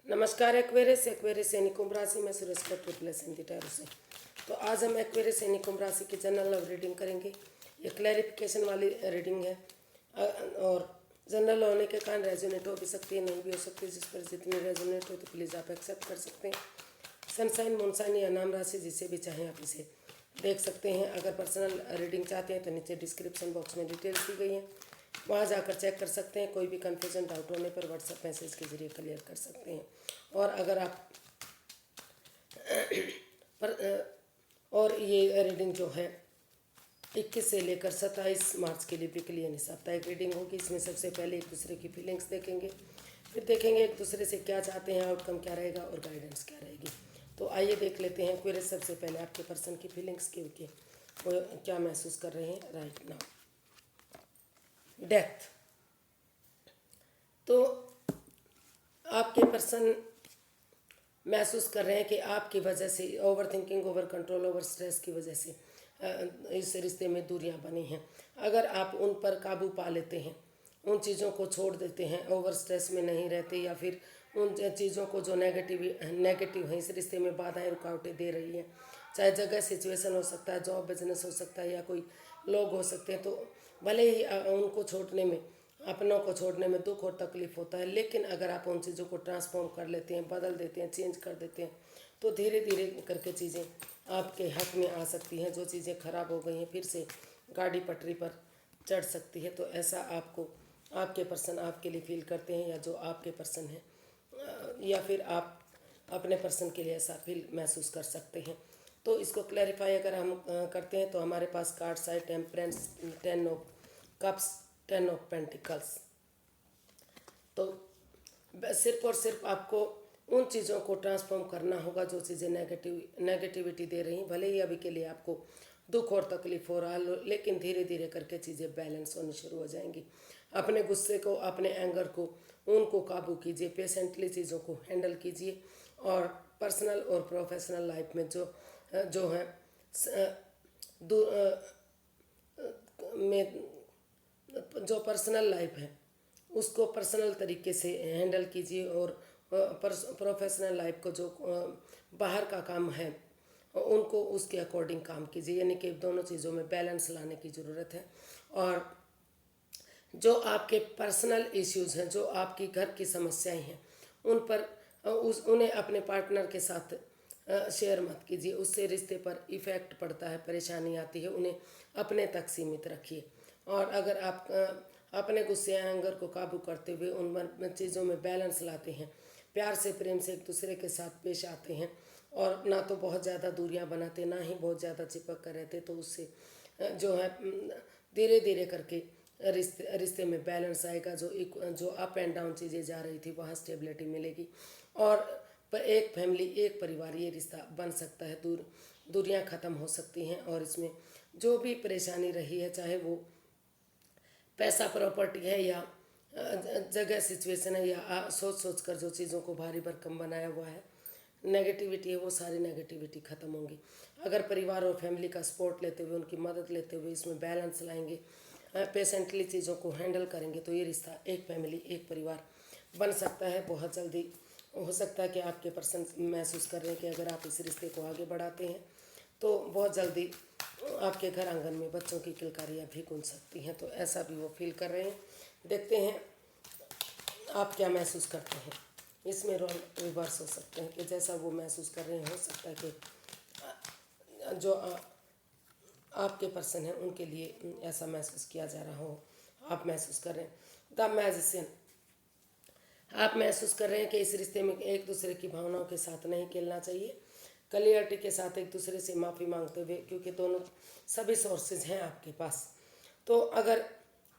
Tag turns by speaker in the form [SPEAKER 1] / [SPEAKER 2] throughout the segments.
[SPEAKER 1] नमस्कार Aquarius any कुंभ राशि में सूरज का ट्रिपलेस हिंदी टैरो से। तो आज हम एक्वेरियस एनी कुंभ राशि की जनरल लव रीडिंग करेंगे। ये क्लैरिफिकेशन वाली रीडिंग है और जनरल होने के कारण रेजोनेट हो भी सकती है, नहीं भी हो सकती। जिस पर जितनी रेजोनेट हो तो प्लीज़ आप एक्सेप्ट कर सकते हैं। सनसाइन मूनसाइन या नाम राशि जिसे भी चाहें आप इसे देख सकते हैं। अगर पर्सनल रीडिंग चाहते हैं तो नीचे डिस्क्रिप्शन बॉक्स में डिटेल्स दी गई हैं, वहाँ जाकर चेक कर सकते हैं। कोई भी कन्फ्यूजन डाउट होने पर व्हाट्सएप मैसेज के जरिए क्लियर कर सकते हैं। और अगर आप और ये रीडिंग जो है 21 से लेकर 27 मार्च के लिए वीकली यानी साप्ताहिक रीडिंग होगी। इसमें सबसे पहले एक दूसरे की फीलिंग्स देखेंगे, फिर देखेंगे एक दूसरे से क्या चाहते हैं, आउटकम क्या रहेगा और गाइडेंस क्या रहेगी। तो आइए देख लेते हैं। फिर सबसे पहले आपके पर्सन की फीलिंग्स के वो क्या महसूस कर रहे हैं राइट नाउ। डेथ। तो आपके पर्सन महसूस कर रहे हैं कि आपकी वजह से over thinking, over control, over stress की वजह से इस रिश्ते में दूरियां बनी हैं। अगर आप उन पर काबू पा लेते हैं, उन चीज़ों को छोड़ देते हैं, ओवर स्ट्रेस में नहीं रहते, या फिर उन चीज़ों को जो नेगेटिव है इस रिश्ते में बाधाएं रुकावटें दे रही हैं, चाहे जगह सिचुएशन हो सकता है, जॉब बिजनेस हो सकता है, या कोई लोग हो सकते हैं, तो भले ही उनको छोड़ने में, अपनों को छोड़ने में दुख और तकलीफ होता है, लेकिन अगर आप उन चीज़ों को ट्रांसफॉर्म कर लेते हैं, बदल देते हैं, चेंज कर देते हैं, तो धीरे धीरे करके चीज़ें आपके हक में आ सकती हैं। जो चीज़ें खराब हो गई हैं फिर से गाड़ी पटरी पर चढ़ सकती है। तो ऐसा आपको आपके पर्सन आपके लिए फील करते हैं, या जो आपके पर्सन हैं, या फिर आप अपने पर्सन के लिए ऐसा फील महसूस कर सकते हैं। तो इसको क्लैरिफाई अगर हम करते हैं तो हमारे पास कार्ड्स है temperance, 10 of cups, 10 of pentacles. तो सिर्फ और सिर्फ आपको उन चीज़ों को ट्रांसफॉर्म करना होगा जो चीज़ें नेगेटिविटी दे रही हैं। भले ही अभी के लिए आपको दुख और तकलीफ हो रहा है, लेकिन धीरे धीरे करके चीज़ें बैलेंस होनी शुरू हो जाएंगी। अपने गुस्से को, अपने एंगर को, उनको काबू कीजिए, पेशेंटली चीज़ों को हैंडल कीजिए। और पर्सनल और प्रोफेशनल लाइफ में जो है में जो पर्सनल लाइफ है उसको पर्सनल तरीके से हैंडल कीजिए, और प्रोफेशनल लाइफ को जो बाहर का काम है उनको उसके अकॉर्डिंग काम कीजिए। यानी कि दोनों चीज़ों में बैलेंस लाने की ज़रूरत है। और जो आपके पर्सनल इश्यूज़ हैं, जो आपकी घर की समस्याएं हैं, उन पर उन्हें अपने पार्टनर के साथ शेयर मत कीजिए। उससे रिश्ते पर इफ़ेक्ट पड़ता है, परेशानी आती है। उन्हें अपने तक सीमित रखिए। और अगर आप अपने गुस्से एंगर को काबू करते हुए उन चीज़ों में बैलेंस लाते हैं, प्यार से प्रेम से एक दूसरे के साथ पेश आते हैं, और ना तो बहुत ज़्यादा दूरियां बनाते, ना ही बहुत ज़्यादा चिपक कर रहते, तो उससे जो है धीरे धीरे करके रिश्ते में बैलेंस आएगा। जो अप एंड डाउन चीज़ें जा रही थी वहाँ स्टेबिलिटी मिलेगी, और एक फैमिली, एक परिवार, ये रिश्ता बन सकता है। दूरियां ख़त्म हो सकती हैं। और इसमें जो भी परेशानी रही है, चाहे वो पैसा प्रॉपर्टी है, या जगह सिचुएशन है, या सोच सोच कर जो चीज़ों को भारी भरकम बनाया हुआ है, नेगेटिविटी है, वो सारी नेगेटिविटी ख़त्म होंगी। अगर परिवार और फैमिली का सपोर्ट लेते हुए, उनकी मदद लेते हुए इसमें बैलेंस लाएंगे, पेशेंटली चीज़ों को हैंडल करेंगे, तो ये रिश्ता एक फैमिली, एक परिवार बन सकता है। बहुत जल्दी हो सकता है कि आपके पर्सन महसूस कर रहे हैं कि अगर आप इस रिश्ते को आगे बढ़ाते हैं तो बहुत जल्दी आपके घर आंगन में बच्चों की किलकारियाँ भी गूंज सकती हैं। तो ऐसा भी वो फील कर रहे हैं। देखते हैं आप क्या महसूस करते हैं। इसमें रोल रिवर्स हो सकते हैं कि जैसा वो महसूस कर रहे हैं, हो सकता है कि जो आपके पर्सन हैं उनके लिए ऐसा महसूस किया जा रहा हो। आप महसूस कर रहे हैं द मैजिशियन। आप महसूस कर रहे हैं कि इस रिश्ते में एक दूसरे की भावनाओं के साथ नहीं खेलना चाहिए। क्लियरिटी के साथ एक दूसरे से माफ़ी मांगते हुए, क्योंकि दोनों सभी सोर्सेज हैं आपके पास। तो अगर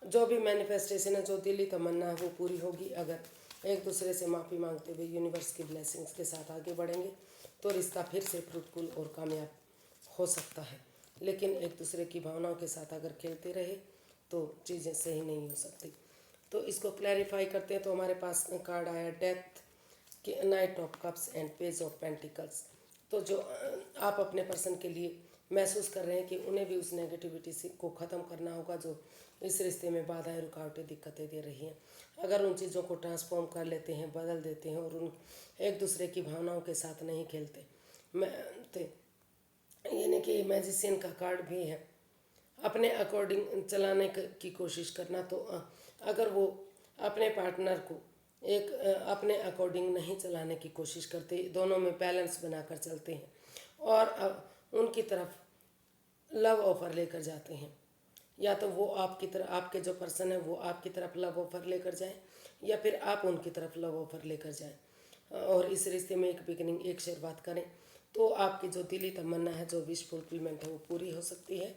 [SPEAKER 1] जो भी मैनिफेस्टेशन है, जो दिली तमन्ना है, वो पूरी होगी। अगर एक दूसरे से माफ़ी मांगते हुए यूनिवर्स की ब्लेसिंग्स के साथ आगे बढ़ेंगे तो रिश्ता फिर से फ्रूटफुल और कामयाब हो सकता है। लेकिन एक दूसरे की भावनाओं के साथ अगर खेलते रहे तो चीज़ें सही नहीं हो सकती। तो इसको क्लैरिफाई करते हैं। तो हमारे पास कार्ड आया death, night of cups and page of pentacles. तो जो आप अपने पर्सन के लिए महसूस कर रहे हैं कि उन्हें भी उस नेगेटिविटी से को ख़त्म करना होगा जो इस रिश्ते में बाधाएं, रुकावटें, दिक्कतें दे रही हैं। अगर उन चीज़ों को ट्रांसफॉर्म कर लेते हैं, बदल देते हैं और उन एक दूसरे की भावनाओं के साथ नहीं खेलते, मैं तो यानी कि मैजिशियन का कार्ड भी है, अपने अकॉर्डिंग चलाने की कोशिश करना। तो अगर वो अपने पार्टनर को अपने अकॉर्डिंग नहीं चलाने की कोशिश करते, दोनों में बैलेंस बनाकर चलते हैं और उनकी तरफ लव ऑफर लेकर जाते हैं, या तो वो आपकी तरफ, आपके जो पर्सन है वो आपकी तरफ लव ऑफर लेकर जाएं, या फिर आप उनकी तरफ लव ऑफर लेकर जाएं और इस रिश्ते में एक बिगनिंग, एक शुरुआत करें, तो आपकी जो दिली तमन्ना है, जो विश फुलफिलमेंट है, वो पूरी हो सकती है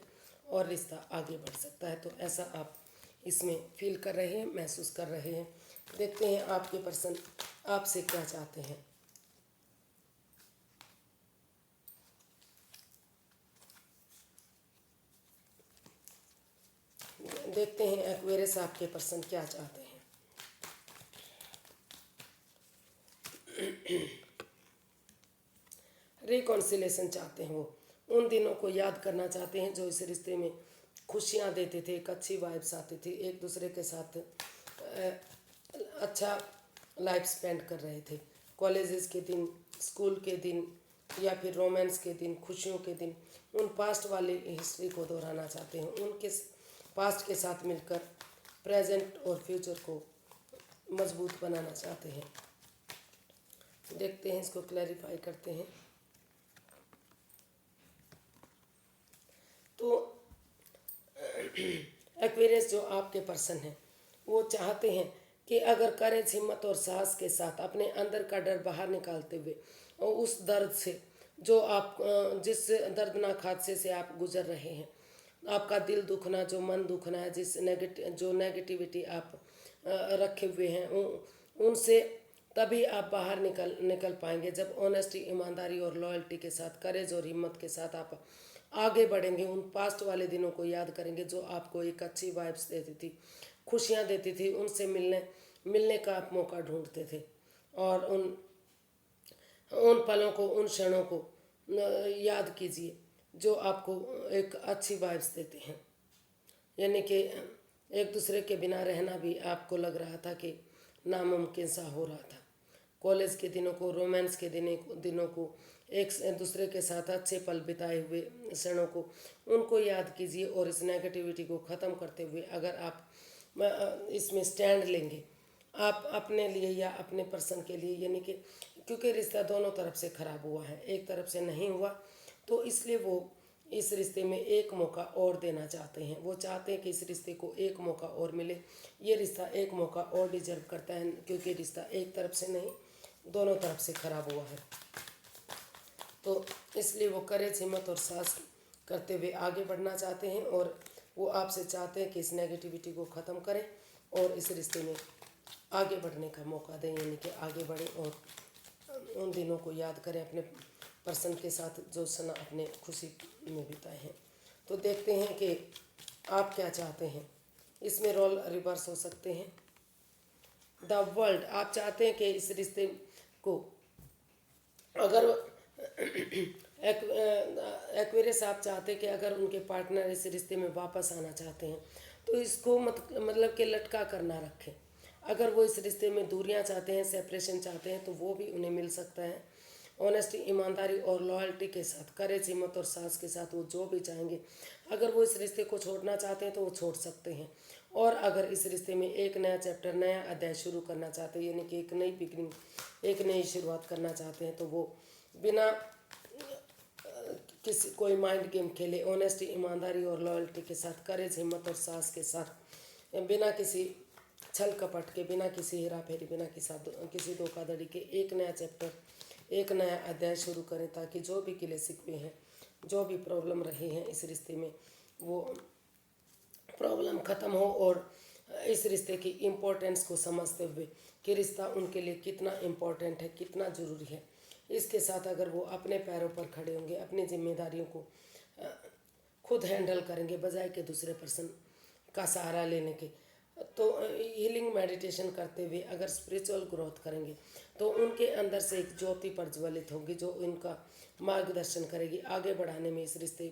[SPEAKER 1] और रिश्ता आगे बढ़ सकता है। तो ऐसा आप इसमें फील कर रहे हैं, महसूस कर रहे हैं। देखते हैं आपके पर्सन आपसे क्या चाहते हैं। देखते हैं एक्वेरियस आपके पर्सन क्या चाहते हैं। रिकॉन्सिलेशन चाहते हैं, वो उन दिनों को याद करना चाहते हैं जो इस रिश्ते में खुशियाँ देते थे, एक अच्छी वाइब्स आती थी, एक दूसरे के साथ अच्छा लाइफ स्पेंड कर रहे थे। कॉलेजेस के दिन, स्कूल के दिन, या फिर रोमांस के दिन, खुशियों के दिन, उन पास्ट वाली हिस्ट्री को दोहराना चाहते हैं। उनके पास्ट के साथ मिलकर प्रेजेंट और फ्यूचर को मजबूत बनाना चाहते हैं। देखते हैं, इसको क्लैरिफाई करते हैं। तो एक्वेरियस जो आपके पर्सन हैं, वो चाहते हैं कि अगर करेज, हिम्मत और साहस के साथ अपने अंदर का डर बाहर निकालते हुए और उस दर्द से जो आप जिस दर्दनाक हादसे से आप गुजर रहे हैं, आपका दिल दुखना, जो मन दुखना है, जो नेगेटिविटी आप रखे हुए हैं, उनसे तभी आप बाहर निकल पाएंगे जब ऑनेस्टी, ईमानदारी और लॉयल्टी के साथ, करेज और हिम्मत के साथ आप आगे बढ़ेंगे। उन पास्ट वाले दिनों को याद करेंगे जो आपको एक अच्छी वाइब्स देती थी, खुशियाँ देती थी, उनसे मिलने का आप मौका ढूंढते थे और उन उन पलों को, उन क्षणों को याद कीजिए जो आपको एक अच्छी वाइब्स देते हैं। यानी कि एक दूसरे के बिना रहना भी आपको लग रहा था कि नामुमकिन सा हो रहा था। कॉलेज के दिनों को, रोमांस के दिनों को, एक दूसरे के साथ अच्छे पल बिताए हुए क्षणों को, उनको याद कीजिए और इस नेगेटिविटी को ख़त्म करते हुए अगर आप इसमें स्टैंड लेंगे, आप अपने लिए या अपने पर्सन के लिए, यानी कि क्योंकि रिश्ता दोनों तरफ से ख़राब हुआ है, एक तरफ से नहीं हुआ, तो इसलिए वो इस रिश्ते में एक मौका और देना चाहते हैं। वो चाहते हैं कि इस रिश्ते को एक मौका और मिले, ये रिश्ता एक मौका और डिजर्व करता है, क्योंकि रिश्ता एक तरफ से नहीं, दोनों तरफ से ख़राब हुआ है। तो इसलिए वो करेज, हिम्मत और साहस करते हुए आगे बढ़ना चाहते हैं और वो आपसे चाहते हैं कि इस नेगेटिविटी को ख़त्म करें और इस रिश्ते में आगे बढ़ने का मौका दें, यानी कि आगे बढ़ें और उन दिनों को याद करें अपने पर्सन के साथ जो क्षण अपने खुशी में बिताए हैं। तो देखते हैं कि आप क्या चाहते हैं। इसमें रोल रिवर्स हो सकते हैं। द वर्ल्ड, आप चाहते हैं कि इस रिश्ते को, अगर एक्वेरियस आप चाहते हैं कि अगर उनके पार्टनर इस रिश्ते में वापस आना चाहते हैं तो इसको मतलब कि लटका कर ना रखें। अगर वो इस रिश्ते में दूरियां चाहते हैं, सेपरेशन चाहते हैं, तो वो भी उन्हें मिल सकता है। ऑनेस्टी, ईमानदारी और लॉयल्टी के साथ, करेज, हिम्मत और साहस के साथ वो जो भी चाहेंगे। अगर वो इस रिश्ते को छोड़ना चाहते हैं तो वो छोड़ सकते हैं, और अगर इस रिश्ते में एक नया चैप्टर, नया अध्याय शुरू करना चाहते हैं, यानी कि एक नई बिगनिंग, एक नई शुरुआत करना चाहते हैं, तो वो बिना किसी कोई माइंड गेम खेले, ऑनेस्टी, ईमानदारी और लॉयल्टी के साथ, करेज, हिम्मत और साहस के साथ, बिना किसी छल कपट के, बिना किसी हेरा फेरी, बिना किसी धोखाधड़ी के एक नया चैप्टर, एक नया अध्याय शुरू करें, ताकि जो भी गिले शिकवे हैं, जो भी प्रॉब्लम रहे हैं इस रिश्ते में, वो प्रॉब्लम ख़त्म हो और इस रिश्ते की इम्पोर्टेंस को समझते हुए कि रिश्ता उनके लिए कितना इम्पोर्टेंट है, कितना ज़रूरी है, इसके साथ अगर वो अपने पैरों पर खड़े होंगे, अपनी जिम्मेदारियों को खुद हैंडल करेंगे बजाय कि दूसरे पर्सन का सहारा लेने के, तो हीलिंग मेडिटेशन करते हुए अगर स्पिरिचुअल ग्रोथ करेंगे तो उनके अंदर से एक ज्योति प्रज्वलित होगी जो इनका मार्गदर्शन करेगी, आगे बढ़ाने में, इस रिश्ते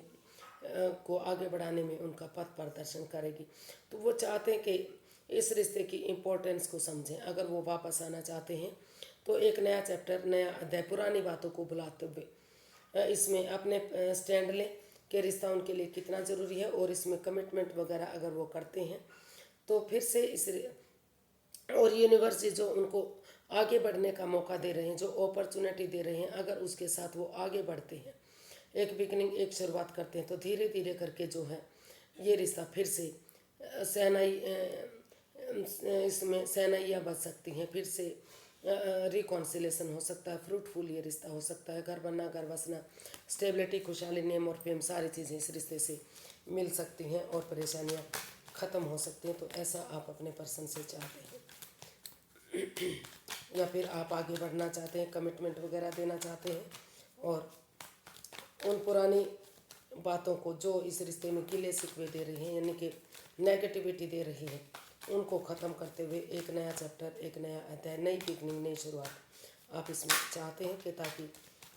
[SPEAKER 1] को आगे बढ़ाने में उनका पथ प्रदर्शन करेगी। तो वो चाहते हैं कि इस रिश्ते की इम्पोर्टेंस को समझें। अगर वो वापस आना चाहते हैं तो एक नया चैप्टर, नया अध्याय, पुरानी बातों को भुलाते हुए इसमें अपने स्टैंड लें कि रिश्ता उनके लिए कितना ज़रूरी है, और इसमें कमिटमेंट वगैरह अगर वो करते हैं तो फिर से इस और यूनिवर्स जो उनको आगे बढ़ने का मौका दे रहे हैं, जो अपॉर्चुनिटी दे रहे हैं, अगर उसके साथ वो आगे बढ़ते हैं, एक बिगनिंग, एक शुरुआत करते हैं, तो धीरे धीरे करके जो है ये रिश्ता फिर से सहनाई इसमें सहनाइयाँ बच सकती हैं, फिर से रिकॉन्सिलेशन हो सकता है, फ्रूटफुल ये रिश्ता हो सकता है, घर बनना, घर बसना, स्टेबिलिटी, खुशहाली, नेम और फेम, सारी चीज़ें इस रिश्ते से मिल सकती हैं और परेशानियाँ ख़त्म हो सकती हैं। तो ऐसा आप अपने पर्सन से चाहते हैं या फिर आप आगे बढ़ना चाहते हैं, कमिटमेंट वगैरह देना चाहते हैं, और उन पुरानी बातों को जो इस रिश्ते में गिले शिकवे दे रही हैं, यानी कि नेगेटिविटी दे रही है, उनको ख़त्म करते हुए एक नया चैप्टर, एक नया अध्याय, नई बिगनिंग, नई शुरुआत आप इसमें चाहते हैं कि ताकि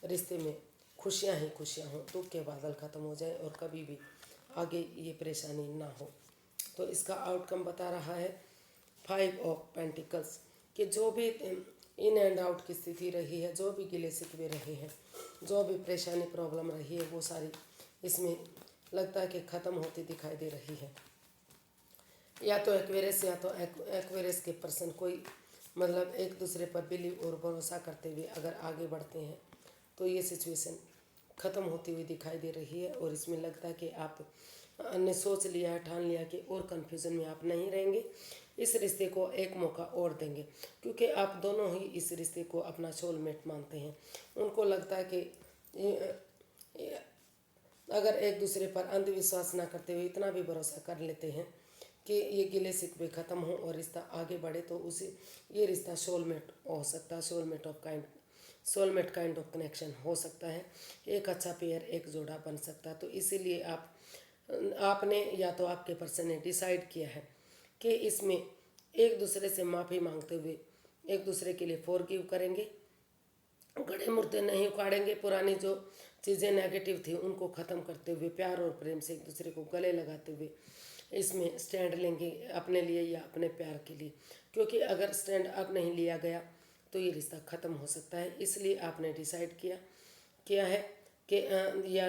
[SPEAKER 1] रिश्ते में खुशियाँ ही खुशियाँ हों, दुख के बादल ख़त्म हो जाए और कभी भी आगे ये परेशानी ना हो। तो इसका आउटकम बता रहा है 5 ऑफ पेंटिकल्स कि जो भी इन एंड आउट की स्थिति रही है, जो भी गिले शिकवे रहे हैं, जो भी परेशानी, प्रॉब्लम रही है, वो सारी इसमें लगता है कि ख़त्म होती दिखाई दे रही है। या तो एक्वेरियस, या तो एक्वेरियस के पर्सन कोई मतलब एक दूसरे पर बिलीव और भरोसा करते हुए अगर आगे बढ़ते हैं तो ये सिचुएशन ख़त्म होती हुई दिखाई दे रही है। और इसमें लगता है कि आप ने सोच लिया है, ठान लिया कि और कन्फ्यूज़न में आप नहीं रहेंगे, इस रिश्ते को एक मौका और देंगे, क्योंकि आप दोनों ही इस रिश्ते को अपना सोलमेट मानते हैं। उनको लगता है कि अगर एक दूसरे पर अंधविश्वास ना करते हुए इतना भी भरोसा कर लेते हैं कि ये गिले शिकवे ख़त्म हो और रिश्ता आगे बढ़े, तो उसे ये रिश्ता सोलमेट हो सकता है, सोलमेट काइंड ऑफ कनेक्शन हो सकता है, एक अच्छा पेयर, एक जोड़ा बन सकता है। तो इसीलिए आपने या तो आपके पर्सन ने डिसाइड किया है कि इसमें एक दूसरे से माफ़ी मांगते हुए एक दूसरे के लिए फॉरगिव करेंगे, गड़े मुर्दे नहीं उखाड़ेंगे, पुरानी जो चीज़ें नेगेटिव थी उनको ख़त्म करते हुए प्यार और प्रेम से एक दूसरे को गले लगाते हुए इसमें स्टैंड लेंगे अपने लिए या अपने प्यार के लिए, क्योंकि अगर स्टैंड अब नहीं लिया गया तो ये रिश्ता ख़त्म हो सकता है। इसलिए आपने डिसाइड किया है कि या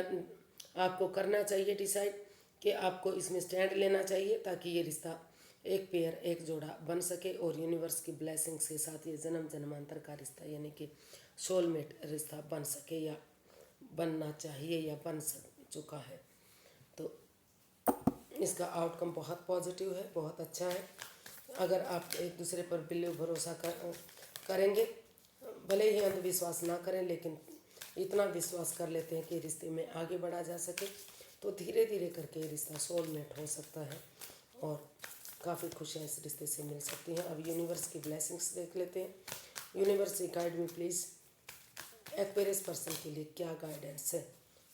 [SPEAKER 1] आपको करना चाहिए डिसाइड कि आपको इसमें स्टैंड लेना चाहिए, ताकि ये रिश्ता एक पेयर, एक जोड़ा बन सके और यूनिवर्स की ब्लेसिंग्स के साथ ये जन्म जन्मांतर का रिश्ता, यानी कि सोलमेट रिश्ता बन सके, या बनना चाहिए, या बन चुका है। तो इसका आउटकम बहुत पॉजिटिव है, बहुत अच्छा है। अगर आप एक दूसरे पर बिलीव भरोसा करेंगे, भले ही अंधविश्वास ना करें, लेकिन इतना विश्वास कर लेते हैं कि रिश्ते में आगे बढ़ा जा सके, तो धीरे धीरे करके रिश्ता सोलमेट हो सकता है और काफ़ी खुशियाँ इस रिश्ते से मिल सकती हैं। अब यूनिवर्स की ब्लेसिंग्स देख लेते हैं। यूनिवर्स से guide me please, Aquarius person के लिए क्या गाइडेंस है,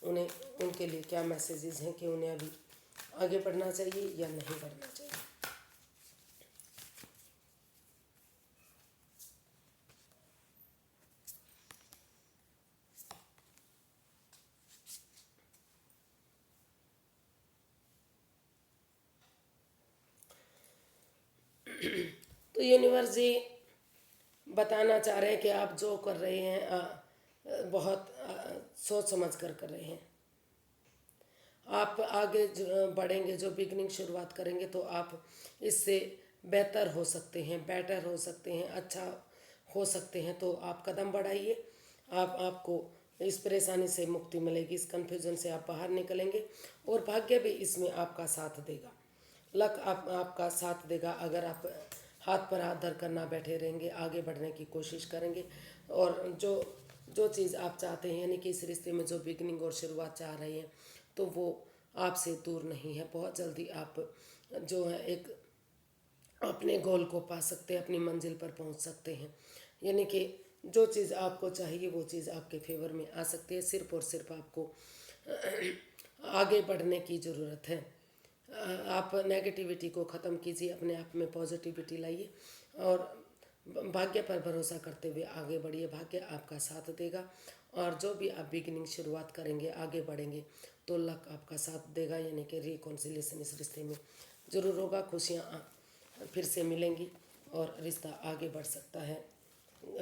[SPEAKER 1] उन्हें उनके लिए क्या मैसेजेस हैं कि उन्हें अभी आगे बढ़ना चाहिए या नहीं बढ़ना चाहिए। तो यूनिवर्स जी बताना चाह रहे हैं कि आप जो कर रहे हैं बहुत सोच समझ कर रहे हैं। आप आगे बढ़ेंगे, जो बिगनिंग शुरुआत करेंगे तो आप इससे बेहतर हो सकते हैं, बेटर हो सकते हैं, अच्छा हो सकते हैं। तो आप कदम बढ़ाइए, आपको इस परेशानी से मुक्ति मिलेगी, इस कन्फ्यूजन से आप बाहर निकलेंगे और भाग्य भी इसमें आपका साथ देगा, लक आपका साथ देगा। अगर आप हाथ पर हाथ धर कर ना बैठे रहेंगे, आगे बढ़ने की कोशिश करेंगे और जो जो चीज़ आप चाहते हैं, यानी कि इस रिश्ते में जो बिगनिंग और शुरुआत चाह रहे हैं, तो वो आपसे दूर नहीं है। बहुत जल्दी आप जो है एक अपने गोल को पा सकते हैं, अपनी मंजिल पर पहुंच सकते हैं, यानी कि जो चीज़ आपको चाहिए वो चीज़ आपके फेवर में आ सकती है। सिर्फ और सिर्फ आपको आगे बढ़ने की ज़रूरत है। आप नेगेटिविटी को ख़त्म कीजिए, अपने आप में पॉजिटिविटी लाइए और भाग्य पर भरोसा करते हुए आगे बढ़िए। भाग्य आपका साथ देगा और जो भी आप बिगिनिंग शुरुआत करेंगे, आगे बढ़ेंगे तो लक आपका साथ देगा, यानी कि रिकॉन्सिलेशन इस रिश्ते में ज़रूर होगा। खुशियाँ फिर से मिलेंगी और रिश्ता आगे बढ़ सकता है।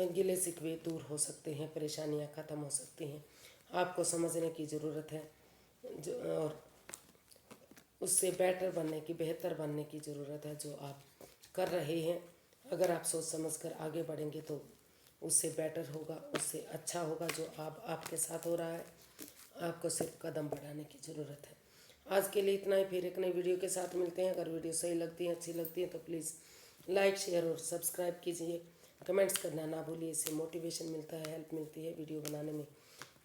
[SPEAKER 1] गिले शिकवे दूर हो सकते हैं, परेशानियाँ ख़त्म हो सकती हैं। आपको समझने की ज़रूरत है और उससे बेटर बनने की, बेहतर बनने की ज़रूरत है जो आप कर रहे हैं। अगर आप सोच समझ कर आगे बढ़ेंगे तो उससे बेटर होगा, उससे अच्छा होगा जो आपके साथ हो रहा है। आपको सिर्फ कदम बढ़ाने की ज़रूरत है। आज के लिए इतना ही, फिर एक नई वीडियो के साथ मिलते हैं। अगर वीडियो सही लगती है, अच्छी लगती है तो प्लीज़ लाइक शेयर और सब्सक्राइब कीजिए। कमेंट्स करना ना भूलिए, इससे मोटिवेशन मिलता है, हेल्प मिलती है, वीडियो बनाने में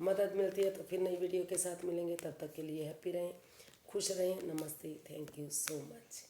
[SPEAKER 1] मदद मिलती है। तो फिर नई वीडियो के साथ मिलेंगे, तब तक के लिए हैप्पी रहें, खुश रहें। नमस्ते, थैंक यू सो मच।